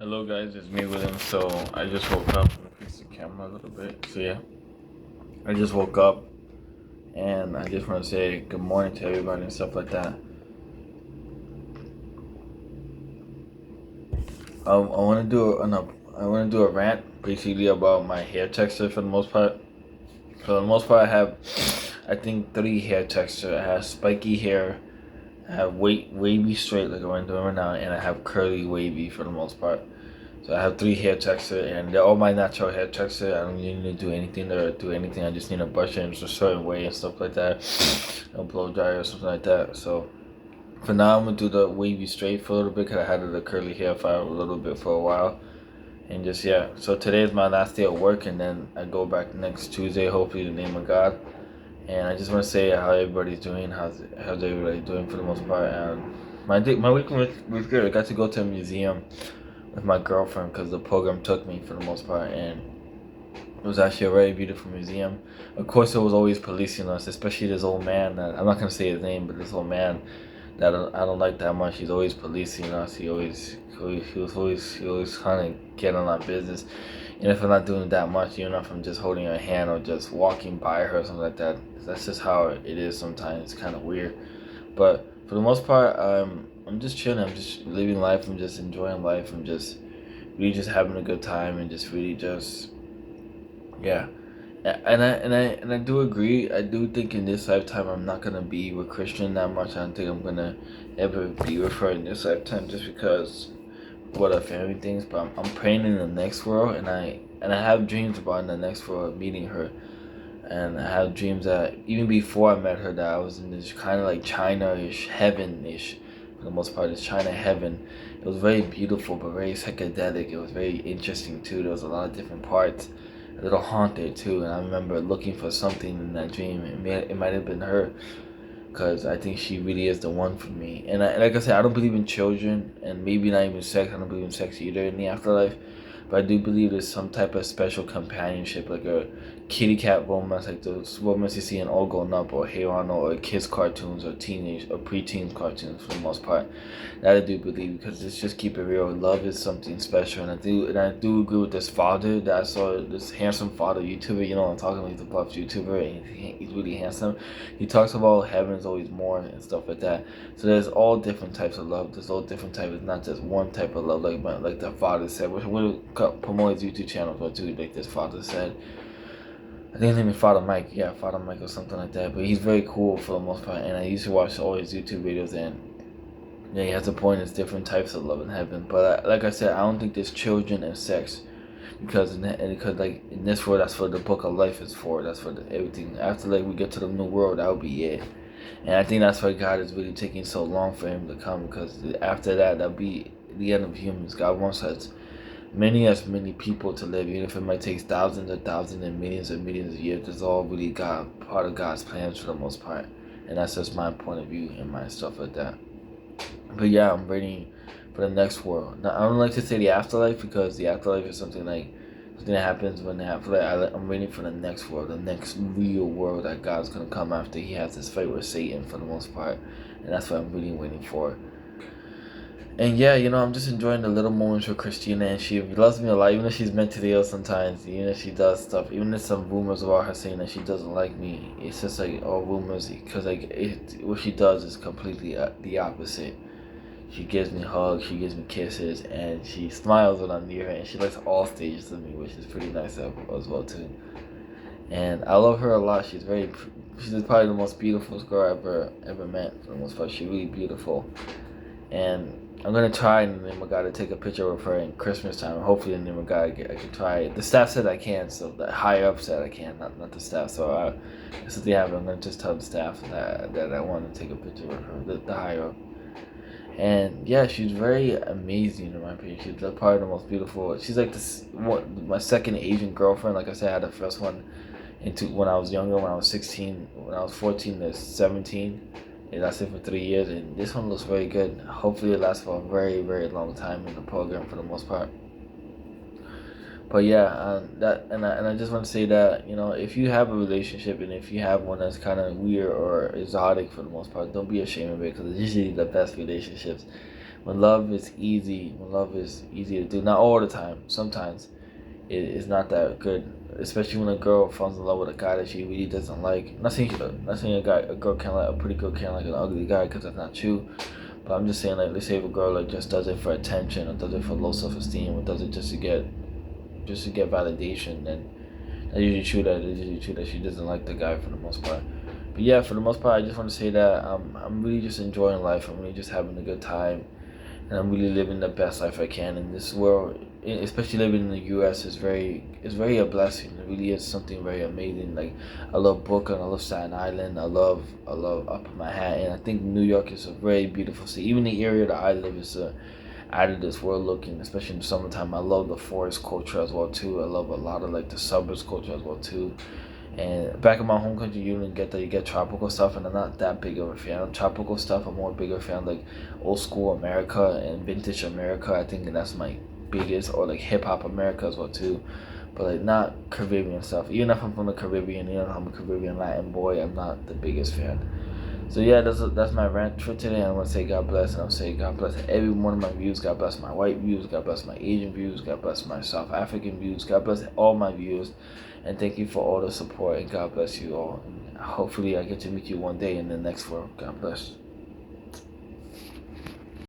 Hello guys, it's me William. So I just woke up. I'm gonna fix the camera a little bit. So yeah, I just woke up and I just want to say good morning to everybody and stuff like that. I want to do a rant basically about my hair texture for the most part. For the most part, I have I think three hair texture. I have spiky hair, I have wavy straight like I'm doing right now, and I have curly wavy for the most part. So I have three hair texture, and they're all my natural hair texture. I don't need to do anything to do anything. I just need to brush it in a certain way and stuff like that, a blow dry or something like that. So for now, I'm gonna do the wavy straight for a little bit because I had the curly hair for a little bit for a while, and just yeah. So today is my last day at work, and then I go back next Tuesday, hopefully in the name of God. And I just want to say how everybody's doing. How's everybody doing for the most part? And my week was good. I got to go to a museum with my girlfriend because the program took me for the most part, and it was actually a very beautiful museum. Of course, it was always policing us, especially this old man. I'm not gonna say his name, but this old man that I don't like that much. He's always policing us. He always kind of getting on our business. And if I'm not doing that much, even if I'm just holding her hand or just walking by her or something like that, that's just how it is sometimes. It's kind of weird. But for the most part, I'm just chilling. I'm just living life. I'm just enjoying life. I'm just really just having a good time and just really just yeah. And I do agree. I do think in this lifetime I'm not gonna be with Christian that much. I don't think I'm gonna ever be with her in this lifetime just because what our family thinks. But I'm praying in the next world, and I have dreams about in the next world meeting her. And I have dreams that even before I met her, that I was in this kind of like China-ish, heaven-ish. For the most part, it's China heaven. It was very beautiful, but very psychedelic. It was very interesting too. There was a lot of different parts, a little haunted too. And I remember looking for something in that dream. It might have been her, because I think she really is the one for me. And like I said, I don't believe in children, and maybe not even sex. I don't believe in sex either in the afterlife. But I do believe there's some type of special companionship, like a kitty cat romance, like those romance you see in All Grown Up or Hey Arnold or kids cartoons or teenage or preteen cartoons for the most part. That I do believe, because let's just keep it real. Love is something special, and I do agree with this father that I saw, this handsome father YouTuber. You know what I'm talking about? He's a buff YouTuber, and he's really handsome. He talks about heaven's always more and stuff like that. So there's all different types of love. There's all different types. It's not just one type of love, like the father said. Which will promote his YouTube channel, but too, like this father said. I think his name is Father Mike. Yeah, Father Mike or something like that. But he's very cool for the most part. And I used to watch all his YouTube videos, and yeah, he has a point. It's different types of love in heaven. But like I said, I don't think there's children and sex, because like in this world, that's what the book of life is for. That's for everything. After like we get to the new world, that'll be it. And I think that's why God is really taking so long for him to come, because after that, that'll be the end of humans. God wants as many people to live, even if it might take thousands and millions of years. It's all really part of God's plans for the most part. And that's just my point of view and my stuff like that. But yeah, I'm waiting for the next world. Now, I don't like to say the afterlife, because the afterlife is something that happens when the afterlife. I'm waiting for the next world, the next real world that God's gonna come after He has this fight with Satan for the most part, and that's what I'm really waiting for. And yeah, I'm just enjoying the little moments with Christina, and she loves me a lot, even though she's mentally ill sometimes, even if she does stuff, even if some rumors about her saying that she doesn't like me. It's just like all rumors, because like what she does is completely the opposite. She gives me hugs, she gives me kisses, and she smiles when I'm near her, and she likes all stages of me, which is pretty nice as well too. And I love her a lot. She's probably the most beautiful girl I ever met. For the most part, she's really beautiful. And I'm gonna try in the name of God to take a picture of her in Christmas time. Hopefully, in the name of God, I can try. The staff said I can, so the higher up said I can, not the staff. So that's what they have. I'm gonna just tell the staff that I want to take a picture of her, the higher up. And yeah, she's very amazing in my opinion. She's probably the most beautiful. She's like my second Asian girlfriend. Like I said, I had the first one when I was younger, when I was 16, when I was 14 to 17. It lasted for 3 years, and this one looks very good. Hopefully, it lasts for a very, very long time in the program for the most part. But yeah, I just want to say that if you have a relationship, and if you have one that's kind of weird or exotic for the most part, don't be ashamed of it, because it's usually the best relationships. when love is easy, when love is easy to do, not all the time. Sometimes it's not that good, especially when a girl falls in love with a guy that she really doesn't like. Not saying a girl can't like a pretty girl can't like an ugly guy, because that's not true. But I'm just saying, like, let's say if a girl like just does it for attention, or does it for low self esteem, or does it just to get validation, then that's usually true. That it's usually true that she doesn't like the guy for the most part. But yeah, for the most part, I just want to say that I'm really just enjoying life. I'm really just having a good time, and I'm really living the best life I can in this world. Especially living in the U.S. is very a blessing. It really is something very amazing. Like, I love Brooklyn, I love Staten Island, I love Upper Manhattan. I think New York is a very beautiful city. Even the area that I live is out of this world looking, especially in the summertime. I love the forest culture as well too. I love a lot of like the suburbs culture as well too. And back in my home country, you don't get that. You get tropical stuff, and I'm not that big of a fan of tropical stuff. I'm more bigger fan of like old school America and vintage America. I think that's my biggest, or like hip hop America as well too. But like not Caribbean stuff. Even if I'm from the Caribbean, even if I'm a Caribbean Latin boy, I'm not the biggest fan. So yeah, that's my rant for today. I'm gonna say God bless, and I'm saying God bless every one of my views. God bless my white views. God bless my Asian views. God bless my South African views. God bless all my views, and thank you for all the support. And God bless you all. And hopefully, I get to meet you one day in the next world. God bless.